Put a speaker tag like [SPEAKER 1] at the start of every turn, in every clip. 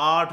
[SPEAKER 1] 8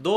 [SPEAKER 1] 2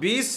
[SPEAKER 1] 20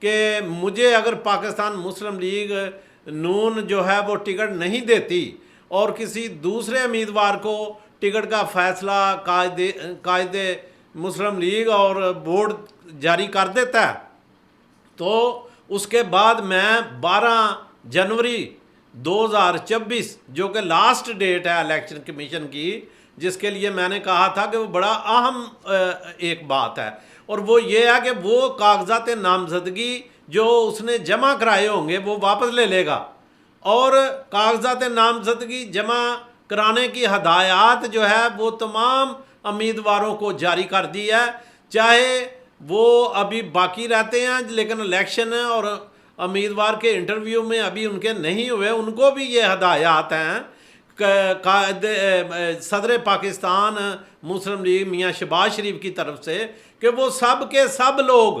[SPEAKER 1] کہ مجھے اگر پاکستان مسلم لیگ نون جو ہے وہ ٹکٹ نہیں دیتی اور کسی دوسرے امیدوار کو ٹکٹ کا فیصلہ قائد مسلم لیگ اور بورڈ جاری کر دیتا ہے تو اس کے بعد میں 12 جنوری 2024 جو کہ لاسٹ ڈیٹ ہے الیکشن کمیشن کی، جس کے لیے میں نے کہا تھا کہ وہ بڑا اہم ایک بات ہے، اور وہ یہ ہے کہ وہ کاغذات نامزدگی جو اس نے جمع کرائے ہوں گے وہ واپس لے لے گا، اور کاغذات نامزدگی جمع کرانے کی ہدایات جو ہے وہ تمام امیدواروں کو جاری کر دی ہے، چاہے وہ ابھی باقی رہتے ہیں لیکن الیکشن اور امیدوار کے انٹرویو میں ابھی ان کے نہیں ہوئے، ان کو بھی یہ ہدایات ہیں صدر پاکستان مسلم لیگ میاں شہباز شریف کی طرف سے کہ وہ سب کے سب لوگ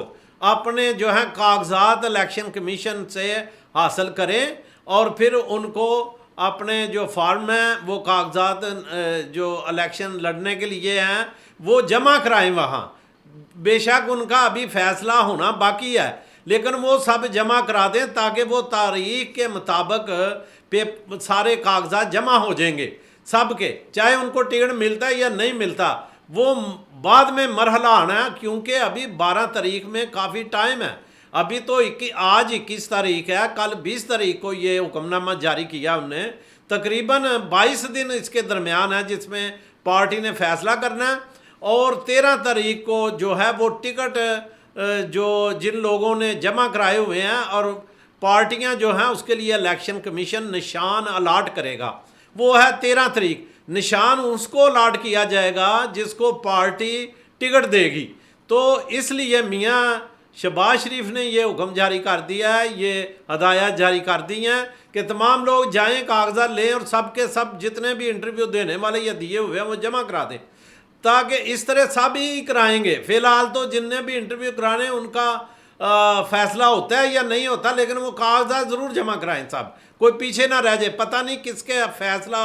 [SPEAKER 1] اپنے جو ہیں کاغذات الیکشن کمیشن سے حاصل کریں اور پھر ان کو اپنے جو فارم ہیں وہ کاغذات جو الیکشن لڑنے کے لیے ہیں وہ جمع کرائیں وہاں، بے شک ان کا ابھی فیصلہ ہونا باقی ہے لیکن وہ سب جمع کرا دیں تاکہ وہ تاریخ کے مطابق سارے کاغذات جمع ہو جائیں گے سب کے، چاہے ان کو ٹکٹ ملتا ہے یا نہیں ملتا وہ بعد میں مرحلہ آنا ہے، کیونکہ ابھی 12 تاریخ میں کافی ٹائم ہے، ابھی تو آج 21 تاریخ ہے، کل 20 تاریخ کو یہ حکم نامہ جاری کیا انہوں نے، تقریباً 22 دن اس کے درمیان ہے جس میں پارٹی نے فیصلہ کرنا ہے، اور 13 تاریخ کو جو ہے وہ ٹکٹ جو جن لوگوں نے جمع کرائے ہوئے ہیں اور پارٹیاں جو ہیں اس کے لیے الیکشن کمیشن نشان الاٹ کرے گا، وہ ہے 13 تاریخ، نشان اس کو الاٹ کیا جائے گا جس کو پارٹی ٹکٹ دے گی، تو اس لیے میاں شہباز شریف نے یہ حکم جاری کر دیا ہے، یہ ہدایات جاری کر دی ہیں کہ تمام لوگ جائیں کاغذات لیں اور سب کے سب جتنے بھی انٹرویو دینے والے یا دیے ہوئے ہیں وہ جمع کرا دیں، تاکہ اس طرح سب ہی کرائیں گے، فی الحال تو جن نے بھی انٹرویو کرانے ان کا فیصلہ ہوتا ہے یا نہیں ہوتا لیکن وہ کاغذات ضرور جمع کرائیں، سب کوئی پیچھے نہ رہ جائے، پتہ نہیں کس کے فیصلہ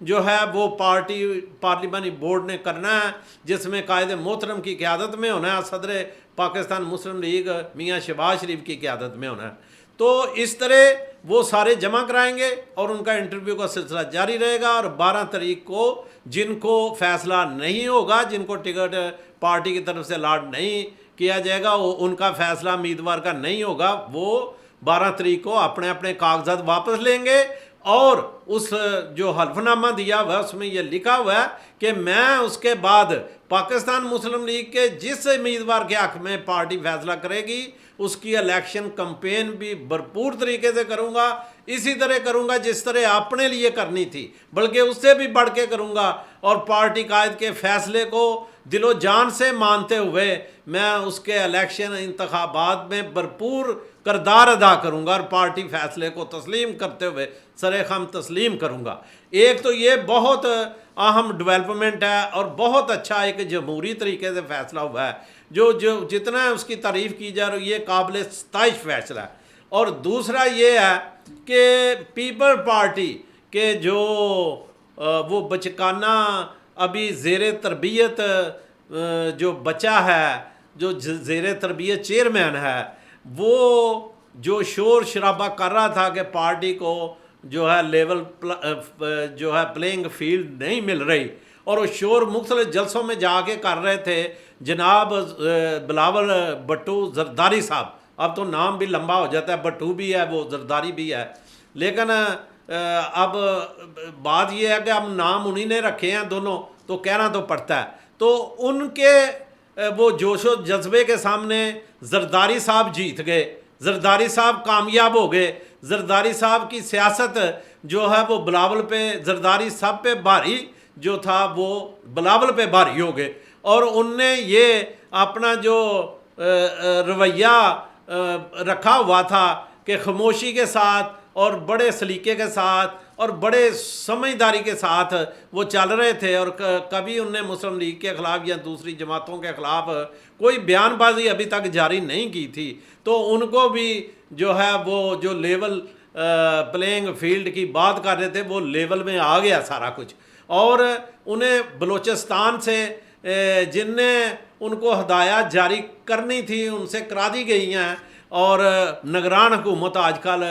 [SPEAKER 1] جو ہے وہ پارلیمانی بورڈ نے کرنا ہے جس میں قائد محترم کی قیادت میں ہونا ہے، صدر پاکستان مسلم لیگ میاں شہباز شریف کی قیادت میں ہونا ہے، تو اس طرح وہ سارے جمع کرائیں گے اور ان کا انٹرویو کا سلسلہ جاری رہے گا، اور 12 تاریخ کو جن کو فیصلہ نہیں ہوگا، جن کو ٹکٹ پارٹی کی طرف سے الاٹ نہیں کیا جائے گا، ان کا فیصلہ امیدوار کا نہیں ہوگا، وہ 12 تاریخ کو اپنے اپنے کاغذات واپس لیں گے، اور اس جو حلف نامہ دیا ہوا ہے اس میں یہ لکھا ہوا ہے کہ میں اس کے بعد پاکستان مسلم لیگ کے جس امیدوار کے حق میں پارٹی فیصلہ کرے گی اس کی الیکشن کمپین بھی بھرپور طریقے سے کروں گا، اسی طرح کروں گا جس طرح اپنے لیے کرنی تھی، بلکہ اس سے بھی بڑھ کے کروں گا، اور پارٹی قائد کے فیصلے کو دل و جان سے مانتے ہوئے میں اس کے الیکشن انتخابات میں بھرپور کردار ادا کروں گا اور پارٹی فیصلے کو تسلیم کرتے ہوئے سر خم تسلیم کروں گا۔ ایک تو یہ بہت اہم ڈیولپمنٹ ہے اور بہت اچھا ایک جمہوری طریقے سے فیصلہ ہوا ہے، جو جتنا ہے اس کی تعریف کی جا رہی ہے، یہ قابل ستائش فیصلہ ہے۔ اور دوسرا یہ ہے کہ پیپل پارٹی کے جو وہ بچکانہ ابھی زیر تربیت جو بچہ ہے، جو زیر تربیت چیئرمین ہے، وہ جو شور شرابہ کر رہا تھا کہ پارٹی کو جو ہے لیول جو ہے پلینگ فیلڈ نہیں مل رہی، اور وہ شور مختلف جلسوں میں جا کے کر رہے تھے، جناب بلاول بھٹو زرداری صاحب، اب تو نام بھی لمبا ہو جاتا ہے، بھٹو بھی ہے وہ زرداری بھی ہے، لیکن اب بات یہ ہے کہ اب نام انہی نے رکھے ہیں دونوں تو کہنا تو پڑتا ہے، تو ان کے وہ جوش و جذبے کے سامنے زرداری صاحب جیت گئے، زرداری صاحب کامیاب ہو گئے، زرداری صاحب کی سیاست جو ہے وہ بلاول پہ، زرداری صاحب پہ بھاری جو تھا وہ بلاول پہ بھاری ہو گئے، اور ان نے یہ اپنا جو رویہ رکھا ہوا تھا کہ خاموشی کے ساتھ اور بڑے سلیقے کے ساتھ اور بڑے سمجھداری کے ساتھ وہ چل رہے تھے، اور کبھی ان نے مسلم لیگ کے خلاف یا دوسری جماعتوں کے خلاف کوئی بیان بازی ابھی تک جاری نہیں کی تھی، تو ان کو بھی جو ہے وہ جو لیول پلینگ فیلڈ کی بات کر رہے تھے وہ لیول میں آ گیا سارا کچھ، اور انہیں بلوچستان سے جن نے ان کو ہدایات جاری کرنی تھی ان سے کرا دی گئی ہیں، اور نگران حکومت آج کل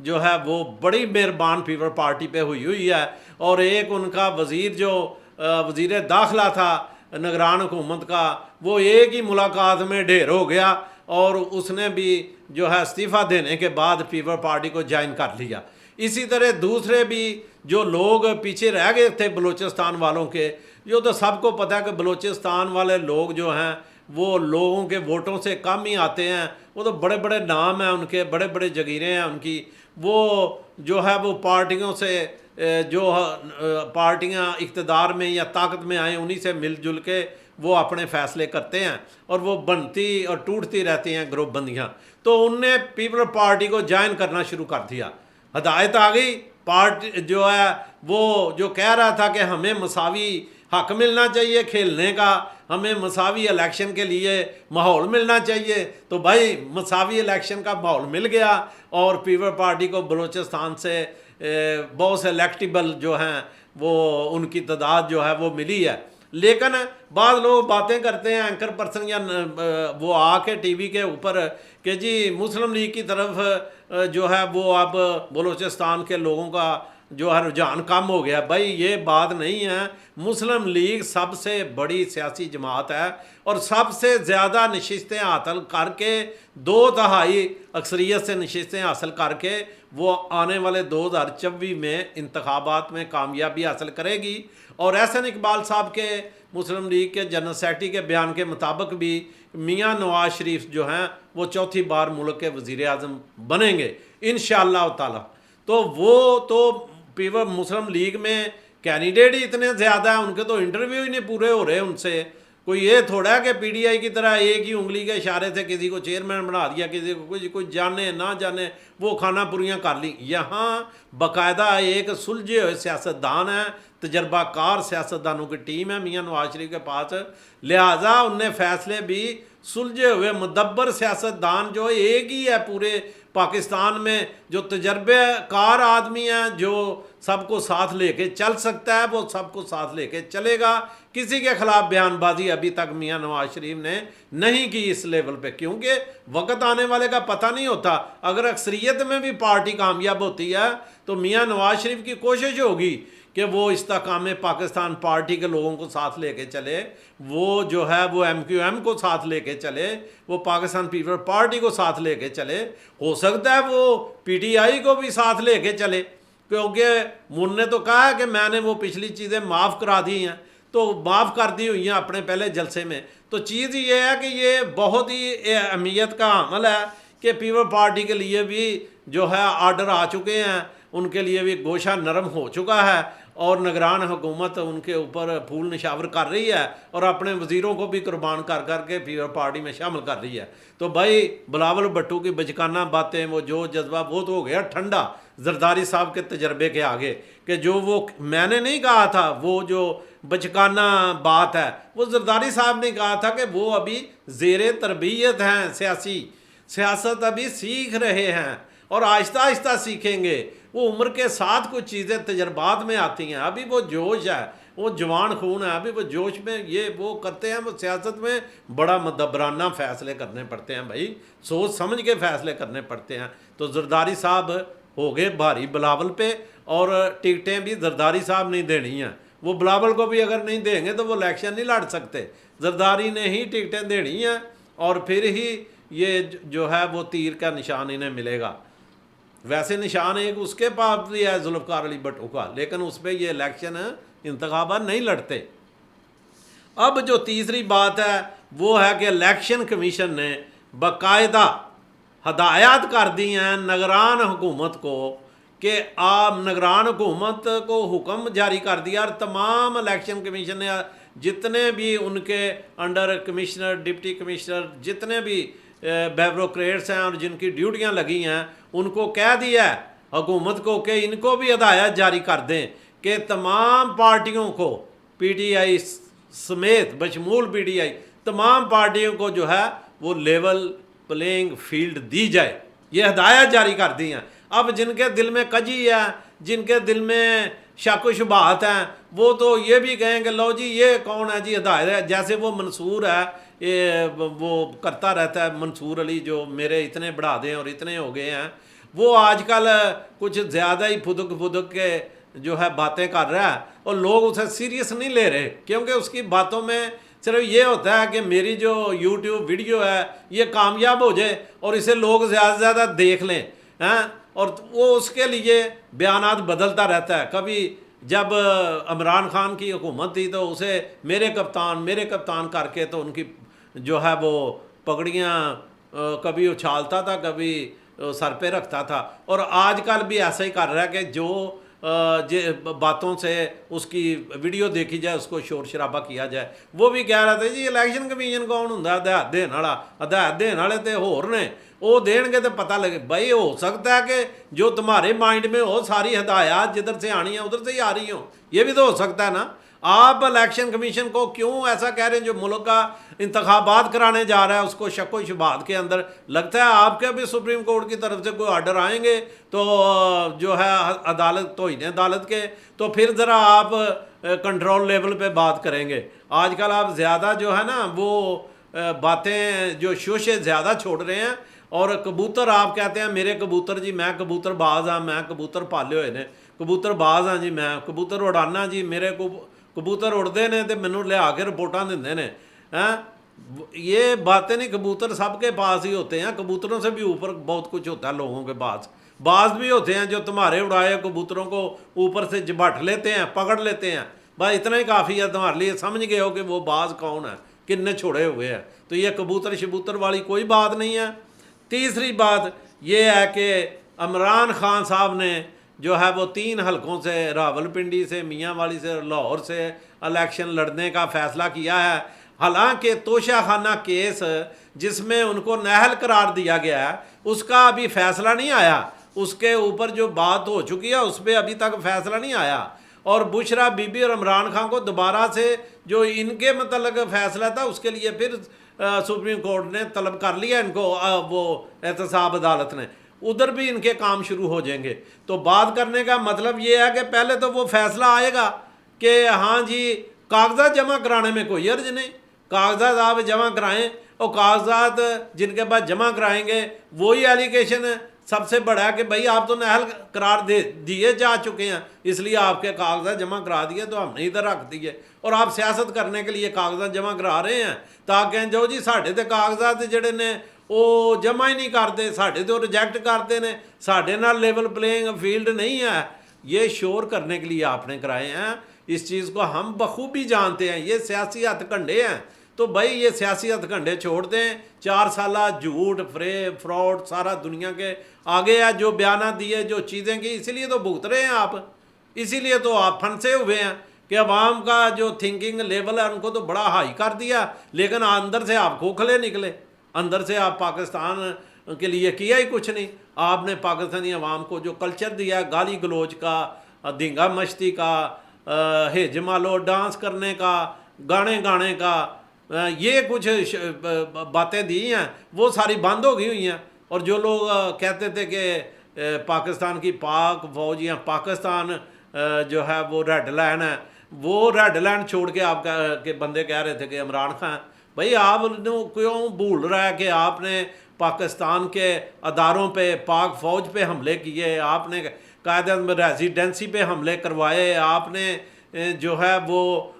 [SPEAKER 1] جو ہے وہ بڑی مہربان پیپل پارٹی پہ ہوئی ہے، اور ایک ان کا وزیر جو وزیر داخلہ تھا نگران حکومت کا، وہ ایک ہی ملاقات میں ڈھیر ہو گیا اور اس نے بھی جو ہے استعفیٰ دینے کے بعد پیپل پارٹی کو جوائن کر لیا۔ اسی طرح دوسرے بھی جو لوگ پیچھے رہ گئے تھے بلوچستان والوں کے، جو تو سب کو پتہ ہے کہ بلوچستان والے لوگ جو ہیں وہ لوگوں کے ووٹوں سے کم ہی آتے ہیں، وہ تو بڑے بڑے نام ہیں ان کے، بڑے بڑے جگیریں ہیں ان کی، وہ جو ہے وہ پارٹیوں سے جو پارٹیاں اقتدار میں یا طاقت میں آئیں انہی سے مل جل کے وہ اپنے فیصلے کرتے ہیں، اور وہ بنتی اور ٹوٹتی رہتی ہیں گروپ بندیاں۔ تو ان نے پیپل پارٹی کو جوائن کرنا شروع کر دیا، ہدایت آ گئی، پارٹی جو ہے وہ جو کہہ رہا تھا کہ ہمیں مساوی حق ملنا چاہیے کھیلنے کا، ہمیں مساوی الیکشن کے لیے ماحول ملنا چاہیے، تو بھائی مساوی الیکشن کا ماحول مل گیا، اور پیپل پارٹی کو بلوچستان سے بہت سے الیکٹیبل جو ہیں وہ ان کی تعداد جو ہے وہ ملی ہے۔ لیکن بعض لوگ باتیں کرتے ہیں اینکر پرسن یا وہ آ کے ٹی وی کے اوپر کہ جی مسلم لیگ کی طرف جو ہے وہ اب بلوچستان کے لوگوں کا جو ہے رجحان کم ہو گیا۔ بھائی یہ بات نہیں ہے، مسلم لیگ سب سے بڑی سیاسی جماعت ہے، اور سب سے زیادہ نشستیں حاصل کر کے 2/3 اکثریت سے نشستیں حاصل کر کے وہ آنے والے 2024 میں انتخابات میں کامیابی حاصل کرے گی۔ اور احسن اقبال صاحب کے مسلم لیگ کے جنرل سیکرٹری کے بیان کے مطابق بھی میاں نواز شریف جو ہیں وہ چوتھی بار ملک کے وزیر اعظم بنیں گے انشاءاللہ تعالی۔ تو وہ تو پیپل مسلم لیگ میں کینڈیڈیٹ ہی اتنے زیادہ ہیں، ان کے تو انٹرویو ہی نہیں پورے ہو رہے ان سے۔ کوئی یہ تھوڑا ہے کہ پی ڈی آئی کی طرح ایک ہی انگلی کے اشارے سے کسی کو چیئرمین بنا دیا، کسی کو کوئی جانے نہ جانے وہ کھانا پوریاں کر لیں۔ یہاں باقاعدہ ایک سلجھے ہوئے سیاستدان ہیں، تجربہ کار سیاستدانوں کی ٹیم ہے میاں نواز شریف کے پاس، لہٰذا ان نے فیصلے بھی سلجھے ہوئے مدبر سیاستدان جو ایک ہی ہے پورے پاکستان میں، جو تجربہ کار آدمی ہے، جو سب کو ساتھ لے کے چل سکتا ہے وہ سب کو ساتھ لے کے چلے گا۔ کسی کے خلاف بیان بازی ابھی تک میاں نواز شریف نے نہیں کی اس لیول پہ، کیونکہ وقت آنے والے کا پتہ نہیں ہوتا۔ اگر اکثریت میں بھی پارٹی کامیاب ہوتی ہے تو میاں نواز شریف کی کوشش ہوگی کہ وہ استحکام پاکستان پارٹی کے لوگوں کو ساتھ لے کے چلے، وہ جو ہے وہ ایم کیو ایم کو ساتھ لے کے چلے، وہ پاکستان پیپل پارٹی کو ساتھ لے کے چلے، ہو سکتا ہے وہ پی ٹی آئی کو بھی ساتھ لے کے چلے، کیونکہ ان نے تو کہا ہے کہ میں نے وہ پچھلی چیزیں معاف کرا دی ہیں، تو معاف کر دی ہوئی ہیں اپنے پہلے جلسے میں۔ تو چیز یہ ہے کہ یہ بہت ہی اہمیت کا عمل ہے کہ پیپل پارٹی کے لیے بھی جو ہے آرڈر آ چکے ہیں، ان کے لیے بھی گوشہ نرم ہو چکا ہے، اور نگران حکومت ان کے اوپر پھول نشاور کر رہی ہے، اور اپنے وزیروں کو بھی قربان کر کر کے پیپل پارٹی میں شامل کر رہی ہے۔ تو بھائی بلاول بھٹو کی بچکانہ باتیں، وہ جو جذبہ بہت ہو گیا ٹھنڈا زرداری صاحب کے تجربے کے آگے، کہ جو وہ میں نے نہیں کہا تھا، وہ جو بچکانہ بات ہے وہ زرداری صاحب نے کہا تھا کہ وہ ابھی زیر تربیت ہیں، سیاست ابھی سیکھ رہے ہیں اور آہستہ آہستہ سیکھیں گے، وہ عمر کے ساتھ کچھ چیزیں تجربات میں آتی ہیں، ابھی وہ جوش ہے، وہ جوان خون ہے، ابھی وہ جوش میں یہ وہ کرتے ہیں۔ وہ سیاست میں بڑا مدبرانہ فیصلے کرنے پڑتے ہیں بھائی، سوچ سمجھ کے فیصلے کرنے پڑتے ہیں۔ تو زرداری صاحب ہو گئے بھاری بلاول پہ، اور ٹکٹیں بھی زرداری صاحب نہیں دینی ہیں، وہ بلاول کو بھی اگر نہیں دیں گے تو وہ الیکشن نہیں لڑ سکتے، زرداری نے ہی ٹکٹیں دینی ہیں، اور پھر ہی یہ جو ہے وہ تیر کا نشان انہیں ملے گا۔ ویسے نشان ایک اس کے پاس بھی ہے ذوالفقار علی بھٹو کا، لیکن اس پہ یہ الیکشن انتخابات نہیں لڑتے۔ اب جو تیسری بات ہے وہ ہے کہ الیکشن کمیشن نے باقاعدہ ہدایات کر دی ہیں نگران حکومت کو، کہ آپ نگران حکومت کو حکم جاری کر دیا، اور تمام الیکشن کمیشن نے جتنے بھی ان کے انڈر کمشنر، ڈپٹی کمشنر، جتنے بھی بیوروکریٹس ہیں اور جن کی ڈیوٹیاں لگی ہیں، ان کو کہہ دیا ہے حکومت کو کہ ان کو بھی ہدایت جاری کر دیں کہ تمام پارٹیوں کو، پی ٹی آئی سمیت بشمول پی ٹی آئی تمام پارٹیوں کو جو ہے وہ لیول پلینگ فیلڈ دی جائے، یہ ہدایت جاری کر دی ہیں۔ اب جن کے دل میں کجی ہے، جن کے دل میں شک و شبہات ہیں، وہ تو یہ بھی کہیں کہ لو جی یہ کون ہے جی ہدایت ہے، جیسے وہ منصور ہے وہ کرتا رہتا ہے منصور علی جو میرے اتنے بڑھا دیں اور اتنے ہو گئے ہیں، وہ آج کل کچھ زیادہ ہی پھدک کے جو ہے باتیں کر رہا ہے اور لوگ اسے سیریس نہیں لے رہے، کیونکہ اس کی باتوں میں صرف یہ ہوتا ہے کہ میری جو یوٹیوب ویڈیو ہے یہ کامیاب ہو جائے اور اسے لوگ زیادہ سے زیادہ دیکھ لیں، اور وہ اس کے لیے بیانات بدلتا رہتا ہے۔ کبھی جب عمران خان کی حکومت تھی تو اسے میرے کپتان کر کے تو ان کی جو ہے وہ پگڑیاں کبھی اچھالتا تھا، کبھی سر پہ رکھتا تھا، اور آج کل بھی ایسا ہی کر رہا ہے کہ جو باتوں سے اس کی ویڈیو دیکھی جائے اس کو شور شرابہ کیا جائے۔ وہ بھی کہہ رہا تھا جی الیکشن کمیشن کون ہوں ہدایت دین والا، ہدایت دین والے تو ہور نے، وہ دین گے تو پتہ لگے۔ بھائی ہو سکتا ہے کہ جو تمہارے مائنڈ میں ہو ساری ہدایات جدھر سے آنی ہیں ادھر سے ہی آ رہی ہوں، یہ بھی تو ہو سکتا ہے نا۔ آپ الیکشن کمیشن کو کیوں ایسا کہہ رہے ہیں جو ملک کا انتخابات کرانے جا رہا ہے اس کو شک و شبہات کے اندر؟ لگتا ہے آپ کے بھی سپریم کورٹ کی طرف سے کوئی آرڈر آئیں گے تو جو ہے عدالت توہین عدالت کے، تو پھر ذرا آپ کنٹرول لیول پہ بات کریں گے۔ آج کل آپ زیادہ جو ہے نا وہ باتیں جو شوشے زیادہ چھوڑ رہے ہیں، اور کبوتر آپ کہتے ہیں میرے کبوتر جی میں کبوتر باز ہاں، میں کبوتر پالے ہوئے نے، کبوتر باز ہاں جی، میں کبوتر اڑانا جی، میرے کو کبوتر اڑتے ہیں تو مینوں لیا کے رپورٹاں دندے نے۔ یہ باتیں نہیں، کبوتر سب کے پاس ہی ہوتے ہیں، کبوتروں سے بھی اوپر بہت کچھ ہوتا ہے لوگوں کے پاس۔ باز بھی ہوتے ہیں جو تمہارے اڑائے کبوتروں کو اوپر سے جبٹ لیتے ہیں، پکڑ لیتے ہیں، بس اتنا ہی کافی ہے تمہارے لیے، سمجھ گئے ہو کہ وہ باز کون ہے، کتنے چھوڑے ہوئے ہیں۔ تو یہ کبوتر شبوتر والی کوئی بات نہیں ہے۔ تیسری بات یہ ہے کہ عمران خان صاحب نے جو ہے وہ 3 حلقوں سے، راولپنڈی سے، میاں والی سے، لاہور سے الیکشن لڑنے کا فیصلہ کیا ہے۔ حالانکہ توشہ خانہ کیس جس میں ان کو نااہل قرار دیا گیا ہے اس کا ابھی فیصلہ نہیں آیا، اس کے اوپر جو بات ہو چکی ہے اس پہ ابھی تک فیصلہ نہیں آیا، اور بشرا بی بی اور عمران خان کو دوبارہ سے جو ان کے متعلق فیصلہ تھا اس کے لیے پھر سپریم کورٹ نے طلب کر لیا ان کو، وہ احتساب عدالت نے، ادھر بھی ان کے کام شروع ہو جائیں گے۔ تو بات کرنے کا مطلب یہ ہے کہ پہلے تو وہ فیصلہ آئے گا کہ ہاں جی کاغذات جمع کرانے میں کوئی عرض نہیں، کاغذات آپ جمع کرائیں، اور کاغذات جن کے بعد جمع کرائیں گے وہی ایلیگیشن سب سے بڑا ہے کہ بھائی آپ تو نااہل قرار دیے جا چکے ہیں، اس لیے آپ کے کاغذات جمع کرا دیے تو ہم نے ادھر رکھ دیے، اور آپ سیاست کرنے کے لیے کاغذات جمع کرا رہے ہیں تاکہ جو جی ساڈے تے کاغذات جڑے نے وہ جمع ہی نہیں کرتے، ساڈے تو ریجیکٹ کرتے ہیں، ساڈے نال لیول پلینگ فیلڈ نہیں ہے۔ یہ شور کرنے کے لیے آپ نے کرائے ہیں، اس چیز کو ہم بخوبی جانتے ہیں، یہ سیاسی ہتھ کنڈے ہیں۔ تو بھائی یہ سیاسی ہتھ کنڈے چھوڑ دیں، 4 سالہ جھوٹ فریب فراڈ سارا دنیا کے آگے ہے، جو بیانات دیے جو چیزیں کی، اسی لیے تو بھگت رہے ہیں آپ، اسی لیے تو آپ پھنسے ہوئے ہیں کہ عوام کا جو تھنکنگ لیول ہے ان کو تو بڑا ہائی کر دیا، لیکن اندر سے آپ کھوکھلے نکلے، اندر سے آپ پاکستان کے لیے کیا ہی کچھ نہیں۔ آپ نے پاکستانی عوام کو جو کلچر دیا گالی گلوچ کا، دھینگا مشتی کا، ہیج مالو ڈانس کرنے کا، گانے کا، یہ کچھ باتیں دی ہیں وہ ساری بند ہو گئی ہوئی ہیں۔ اور جو لوگ کہتے تھے کہ پاکستان کی پاک فوج یا پاکستان جو ہے وہ ریڈ لائن ہے، وہ ریڈ لائن چھوڑ کے آپ کے بندے کہہ رہے تھے کہ عمران خان بھائی آپ کیوں بھول رہا ہے کہ آپ نے پاکستان کے اداروں پہ، پاک فوج پہ حملے کیے، آپ نے قائد اعظم ریزیڈنسی پہ حملے کروائے، آپ نے جو ہے وہ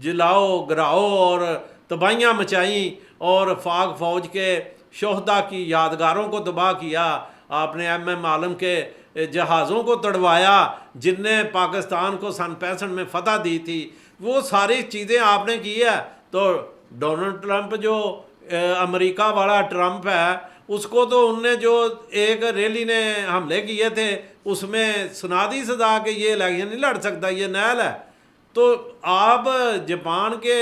[SPEAKER 1] جلاؤ گراؤ اور تباہیاں مچائیں، اور پاک فوج کے شہداء کی یادگاروں کو تباہ کیا، آپ نے ایم عالم کے جہازوں کو تڑوایا جن نے پاکستان کو سن 65 میں فتح دی تھی، وہ ساری چیزیں آپ نے کی ہے۔ تو ڈونلڈ ٹرمپ جو امریکہ والا ٹرمپ ہے اس کو تو ان نے جو ایک ریلی نے حملے کیے تھے اس میں سنا دی سزا کہ یہ الیکشن نہیں لڑ سکتا، یہ نااہل ہے۔ تو آپ جاپان کے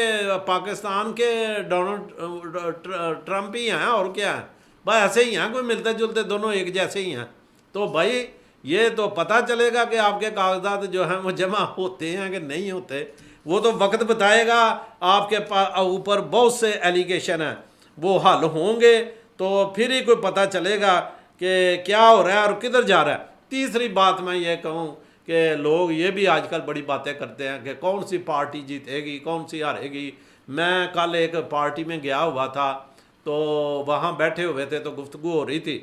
[SPEAKER 1] پاکستان کے ڈونلڈ ٹرمپ ہی ہیں اور کیا ہیں، بھائی ایسے ہی ہیں، کوئی ملتے جلتے دونوں ایک جیسے ہی ہیں۔ تو بھائی یہ تو پتہ چلے گا کہ آپ کے کاغذات جو ہیں وہ جمع ہوتے ہیں کہ نہیں ہوتے، وہ تو وقت بتائے گا۔ آپ کے اوپر بہت سے ایلیگیشن ہیں، وہ حل ہوں گے تو پھر ہی کوئی پتہ چلے گا کہ کیا ہو رہا ہے اور کدھر جا رہا ہے۔ تیسری بات میں یہ کہوں کہ لوگ یہ بھی آج کل بڑی باتیں کرتے ہیں کہ کون سی پارٹی جیتے گی، کون سی ہارے گی، میں کل ایک پارٹی میں گیا ہوا تھا تو وہاں بیٹھے ہوئے تھے تو گفتگو ہو رہی تھی،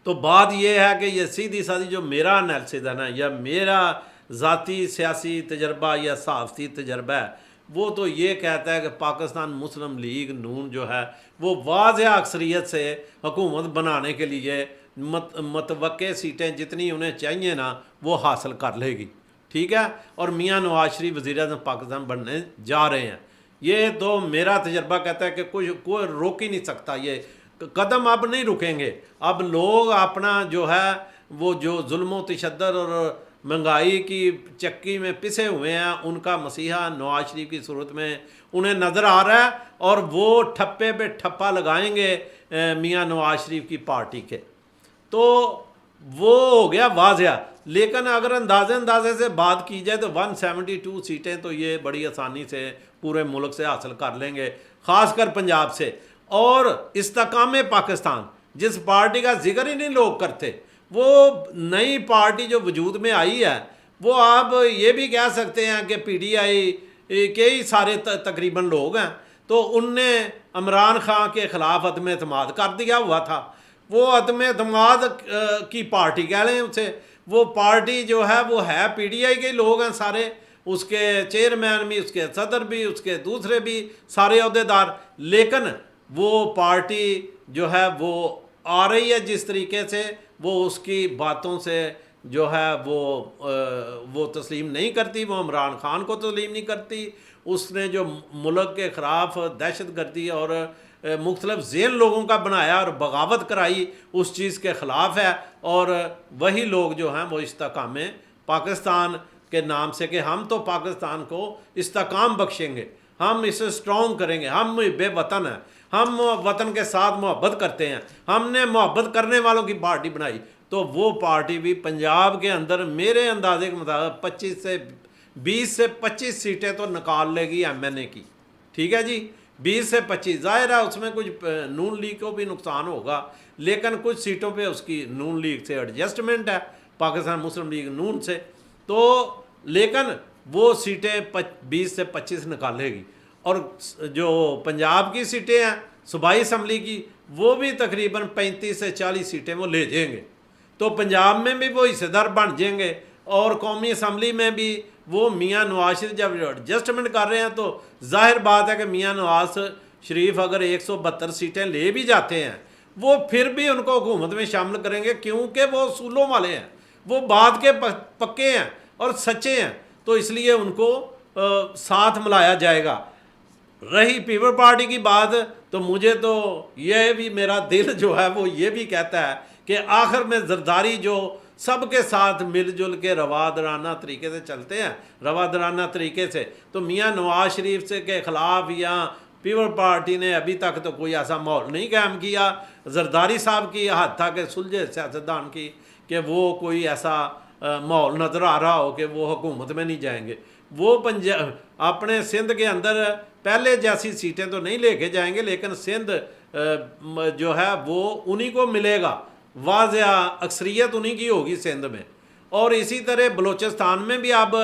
[SPEAKER 1] تو بات یہ ہے کہ یہ سیدھی سادھی جو میرا انالیسس ہے نا، یا میرا ذاتی سیاسی تجربہ یا صحافتی تجربہ ہے، وہ تو یہ کہتا ہے کہ پاکستان مسلم لیگ نون جو ہے وہ واضح اکثریت سے حکومت بنانے کے لیے متوقع سیٹیں جتنی انہیں چاہیے نا وہ حاصل کر لے گی، ٹھیک ہے، اور میاں نواز شریف وزیر اعظم پاکستان بننے جا رہے ہیں۔ یہ تو میرا تجربہ کہتا ہے کہ کوئی روک ہی نہیں سکتا، یہ قدم اب نہیں رکیں گے۔ اب لوگ اپنا جو ہے وہ جو ظلم و تشدد اور مہنگائی کی چکی میں پسے ہوئے ہیں، ان کا مسیحا نواز شریف کی صورت میں انہیں نظر آ رہا ہے، اور وہ ٹھپے پہ ٹھپا لگائیں گے میاں نواز شریف کی پارٹی کے، تو وہ ہو گیا واضح۔ لیکن اگر اندازے سے بات کی جائے تو 172 سیٹیں تو یہ بڑی آسانی سے پورے ملک سے حاصل کر لیں گے، خاص کر پنجاب سے۔ اور استحکام پاکستان جس پارٹی کا ذکر ہی نہیں لوگ کرتے، وہ نئی پارٹی جو وجود میں آئی ہے، وہ آپ یہ بھی کہہ سکتے ہیں کہ پی ٹی آئی کے ہی سارے تقریباً لوگ ہیں، تو ان نے عمران خان کے خلاف عدم اعتماد کر دیا ہوا تھا۔ وہ عدم اعتماد کی پارٹی کہہ لیں اسے، وہ پارٹی جو ہے وہ ہے پی ٹی آئی کے لوگ ہیں سارے، اس کے چیئرمین بھی، اس کے صدر بھی، اس کے دوسرے بھی سارے عہدیدار، لیکن وہ پارٹی جو ہے وہ آ رہی ہے جس طریقے سے، وہ اس کی باتوں سے جو ہے وہ تسلیم نہیں کرتی، وہ عمران خان کو تسلیم نہیں کرتی۔ اس نے جو ملک کے خلاف دہشت گردی اور مختلف ذہن لوگوں کا بنایا اور بغاوت کرائی، اس چیز کے خلاف ہے، اور وہی لوگ جو ہیں وہ استحکام پاکستان کے نام سے کہ ہم تو پاکستان کو استحکام بخشیں گے، ہم اسے اسٹرانگ کریں گے، ہم بے وطن ہیں، ہم وطن کے ساتھ محبت کرتے ہیں، ہم نے محبت کرنے والوں کی پارٹی بنائی، تو وہ پارٹی بھی پنجاب کے اندر میرے اندازے کے مطابق 20 سے 25 سیٹیں تو نکال لے گی ایم این اے کی، ٹھیک ہے جی، 20 سے 25، ظاہر ہے اس میں کچھ نون لیگ کو بھی نقصان ہوگا، لیکن کچھ سیٹوں پہ اس کی نون لیگ سے ایڈجسٹمنٹ ہے، پاکستان مسلم لیگ نون سے، تو لیکن وہ سیٹیں 20 سے 25 نکالے گی، اور جو پنجاب کی سیٹیں ہیں صوبائی اسمبلی کی، وہ بھی تقریباً 35 سے 40 سیٹیں وہ لے جائیں گے، تو پنجاب میں بھی وہ حصے دار بن جائیں گے، اور قومی اسمبلی میں بھی وہ میاں نواز شریف جب ایڈجسٹمنٹ کر رہے ہیں تو ظاہر بات ہے کہ میاں نواز شریف اگر 172 سیٹیں لے بھی جاتے ہیں، وہ پھر بھی ان کو حکومت میں شامل کریں گے، کیونکہ وہ اصولوں والے ہیں، وہ بات کے پکے ہیں اور سچے ہیں، تو اس لیے ان کو ساتھ ملایا جائے گا۔ رہی پیپل پارٹی کی بات، تو مجھے تو یہ بھی میرا دل جو ہے وہ یہ بھی کہتا ہے کہ آخر میں زرداری جو سب کے ساتھ مل جل کے روادرانہ طریقے سے چلتے ہیں، روادرانہ طریقے سے، تو میاں نواز شریف سے کے خلاف یا پیپل پارٹی نے ابھی تک تو کوئی ایسا ماحول نہیں قائم کیا، زرداری صاحب کی حد تھا کہ سلجھے سیاستدان کی کہ وہ کوئی ایسا ماحول نظر آ رہا ہو کہ وہ حکومت میں نہیں جائیں گے، وہ اپنے سندھ کے اندر پہلے جیسی سیٹیں تو نہیں لے کے جائیں گے، لیکن سندھ جو ہے وہ انہی کو ملے گا، واضح اکثریت انہی کی ہوگی سندھ میں، اور اسی طرح بلوچستان میں بھی اب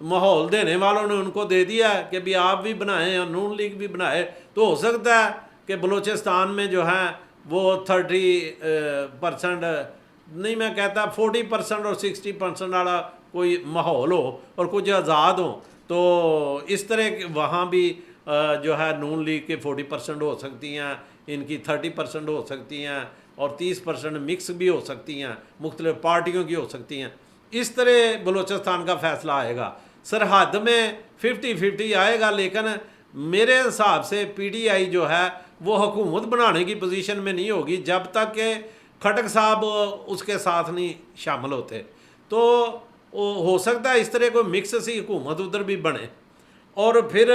[SPEAKER 1] ماحول دینے والوں نے ان کو دے دیا ہے کہ بھی آپ بھی بنائیں اور نون لیگ بھی بنائے، تو ہو سکتا ہے کہ بلوچستان میں جو ہیں وہ 30% نہیں، میں کہتا 40% اور 60% والا کوئی ماحول ہو اور کچھ آزاد ہوں، تو اس طرح وہاں بھی جو ہے نون لیگ کے 40% ہو سکتی ہیں، ان کی 30% ہو سکتی ہیں، اور 30% مکس بھی ہو سکتی ہیں، مختلف پارٹیوں کی ہو سکتی ہیں، اس طرح بلوچستان کا فیصلہ آئے گا، سرحد میں 50-50 آئے گا، لیکن میرے حساب سے پی ٹی آئی جو ہے وہ حکومت بنانے کی پوزیشن میں نہیں ہوگی جب تک کہ کھٹک صاحب اس کے ساتھ نہیں شامل ہوتے، تو ہو سکتا ہے اس طرح کوئی مکس سی حکومت ادھر بھی بنے، اور پھر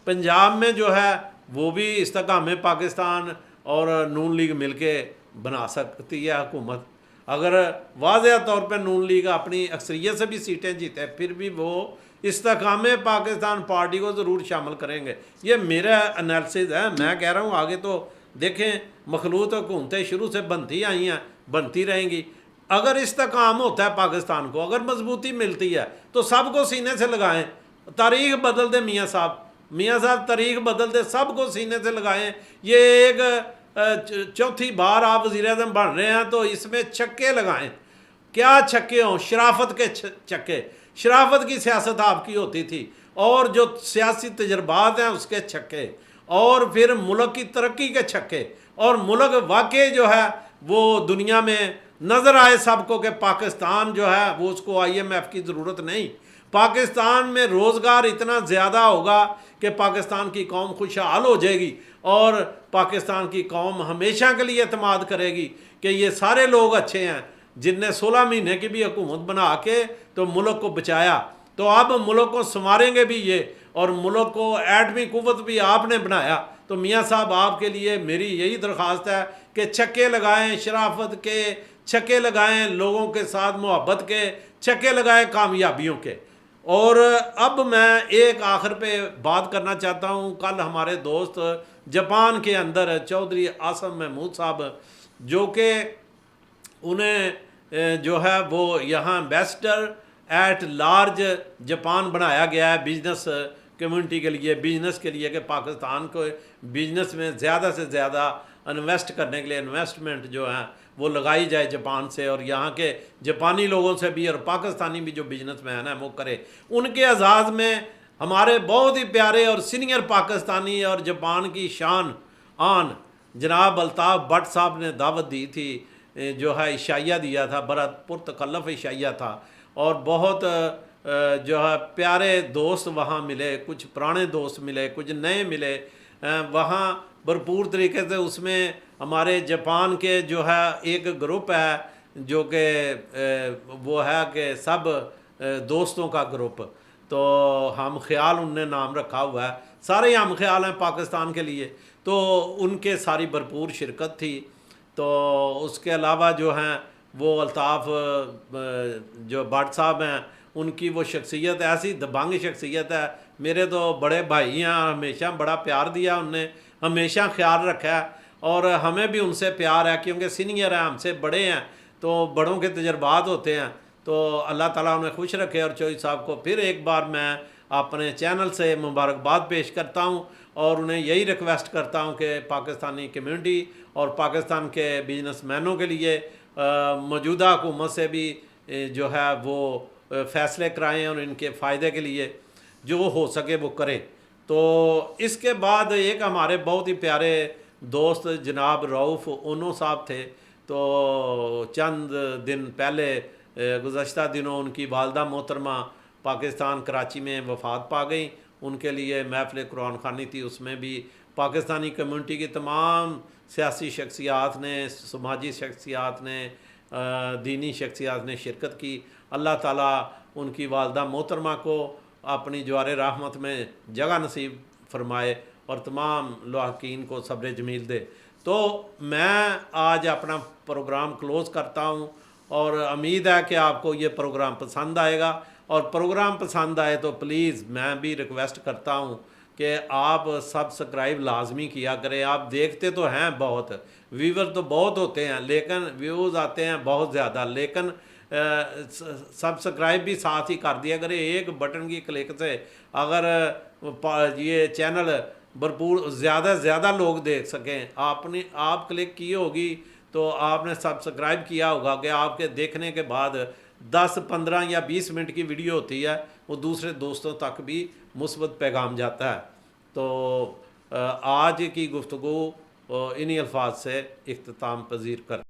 [SPEAKER 1] پنجاب میں جو ہے وہ بھی استحکام پاکستان اور نون لیگ مل کے بنا سکتی ہے حکومت، اگر واضح طور پہ نون لیگ اپنی اکثریت سے بھی سیٹیں جیتے پھر بھی وہ استحکام پاکستان پارٹی کو ضرور شامل کریں گے، یہ میرا انالیسز ہے، میں کہہ رہا ہوں آگے تو دیکھیں مخلوط حکومتیں شروع سے بنتی آئی ہیں، بنتی رہیں گی، اگر استحکام ہوتا ہے پاکستان کو، اگر مضبوطی ملتی ہے تو سب کو سینے سے لگائیں، تاریخ بدل دے میاں صاحب، میاں صاحب تاریخ بدل دے، سب کو سینے سے لگائیں. یہ ایک چوتھی بار آپ وزیر اعظم بن رہے ہیں تو اس میں چھکے لگائیں. کیا چھکے ہوں؟ شرافت کے چھکے. شرافت کی سیاست آپ کی ہوتی تھی، اور جو سیاسی تجربات ہیں اس کے چھکے، اور پھر ملک کی ترقی کے چھکے. اور ملک واقعی جو ہے وہ دنیا میں نظر آئے سب کو کہ پاکستان جو ہے وہ اس کو IMF کی ضرورت نہیں. پاکستان میں روزگار اتنا زیادہ ہوگا کہ پاکستان کی قوم خوشحال ہو جائے گی، اور پاکستان کی قوم ہمیشہ کے لیے اعتماد کرے گی کہ یہ سارے لوگ اچھے ہیں جن نے 16 مہینے کی بھی حکومت بنا کے تو ملک کو بچایا. تو اب ملک کو سنواریں گے بھی یہ، اور ملک کو ایٹمی قوت بھی آپ نے بنایا. تو میاں صاحب آپ کے لیے میری یہی درخواست ہے کہ چھکے لگائیں، شرافت کے چھکے لگائیں، لوگوں کے ساتھ محبت کے چھکے لگائیں، کامیابیوں کے. اور اب میں ایک آخر پہ بات کرنا چاہتا ہوں. کل ہمارے دوست جاپان کے اندر چودھری عاصم محمود صاحب، جو کہ انہیں جو ہے وہ یہاں ایمبیسڈر ایٹ لارج جاپان بنایا گیا ہے بزنس کمیونٹی کے لیے، بزنس کے لیے، کہ پاکستان کو بزنس میں زیادہ سے زیادہ انویسٹ کرنے کے لیے انویسٹمنٹ جو ہے وہ لگائی جائے جاپان سے، اور یہاں کے جاپانی لوگوں سے بھی، اور پاکستانی بھی جو بزنس مین ہیں وہ کرے. ان کے اعزاز میں ہمارے بہت ہی پیارے اور سینئر پاکستانی اور جاپان کی شان آن جناب الطاف بٹ صاحب نے دعوت دی تھی، جو ہے عشائیہ دیا تھا، بڑا پرتکلف عشائیہ تھا، اور بہت جو ہے پیارے دوست وہاں ملے، کچھ پرانے دوست ملے، کچھ نئے ملے وہاں بھرپور طریقے سے. اس میں ہمارے جاپان کے جو ہے ایک گروپ ہے جو کہ وہ ہے کہ سب دوستوں کا گروپ، تو ہم خیال ان نے نام رکھا ہوا ہے، سارے ہم خیال ہیں پاکستان کے لیے. تو ان کے ساری بھرپور شرکت تھی. تو اس کے علاوہ جو ہیں وہ الطاف جو بٹ صاحب ہیں، ان کی وہ شخصیت ایسی دبنگ شخصیت ہے، میرے تو بڑے بھائی ہیں، ہمیشہ بڑا پیار دیا ان نے، ہمیشہ خیال رکھا ہے، اور ہمیں بھی ان سے پیار ہے کیونکہ سینئر ہیں، ہم سے بڑے ہیں، تو بڑوں کے تجربات ہوتے ہیں. تو اللہ تعالیٰ انہیں خوش رکھے. اور چوہدری صاحب کو پھر ایک بار میں اپنے چینل سے مبارکباد پیش کرتا ہوں، اور انہیں یہی ریکویسٹ کرتا ہوں کہ پاکستانی کمیونٹی اور پاکستان کے بزنس مینوں کے لیے موجودہ حکومت سے بھی جو ہے وہ فیصلے کرائیں، اور ان کے فائدے کے لیے جو ہو سکے وہ کریں. تو اس کے بعد ایک ہمارے بہت ہی پیارے دوست جناب رؤف اونو صاحب تھے. تو چند دن پہلے گزشتہ دنوں ان کی والدہ محترمہ پاکستان کراچی میں وفات پا گئیں. ان کے لیے محفل قرآن خوانی تھی، اس میں بھی پاکستانی کمیونٹی کی تمام سیاسی شخصیات نے، سماجی شخصیات نے، دینی شخصیات نے شرکت کی. اللہ تعالیٰ ان کی والدہ محترمہ کو اپنی جوار رحمت میں جگہ نصیب فرمائے، اور تمام لاحقین کو صبر جمیل دے. تو میں آج اپنا پروگرام کلوز کرتا ہوں، اور امید ہے کہ آپ کو یہ پروگرام پسند آئے گا. اور پروگرام پسند آئے تو پلیز میں بھی ریکویسٹ کرتا ہوں کہ آپ سبسکرائب لازمی کیا کریں. آپ دیکھتے تو ہیں بہت، ویور تو بہت ہوتے ہیں، لیکن ویوز آتے ہیں بہت زیادہ، لیکن سبسکرائب بھی ساتھ ہی کر دیا کریں. ایک بٹن کی کلک سے اگر یہ چینل بھرپور زیادہ لوگ دیکھ سکیں، آپ کلک کی ہوگی تو آپ نے سبسکرائب کیا ہوگا کہ آپ کے دیکھنے کے بعد 10 15 یا 20 منٹ کی ویڈیو ہوتی ہے، وہ دوسرے دوستوں تک بھی مثبت پیغام جاتا ہے. تو آج کی گفتگو انہی الفاظ سے اختتام پذیر کر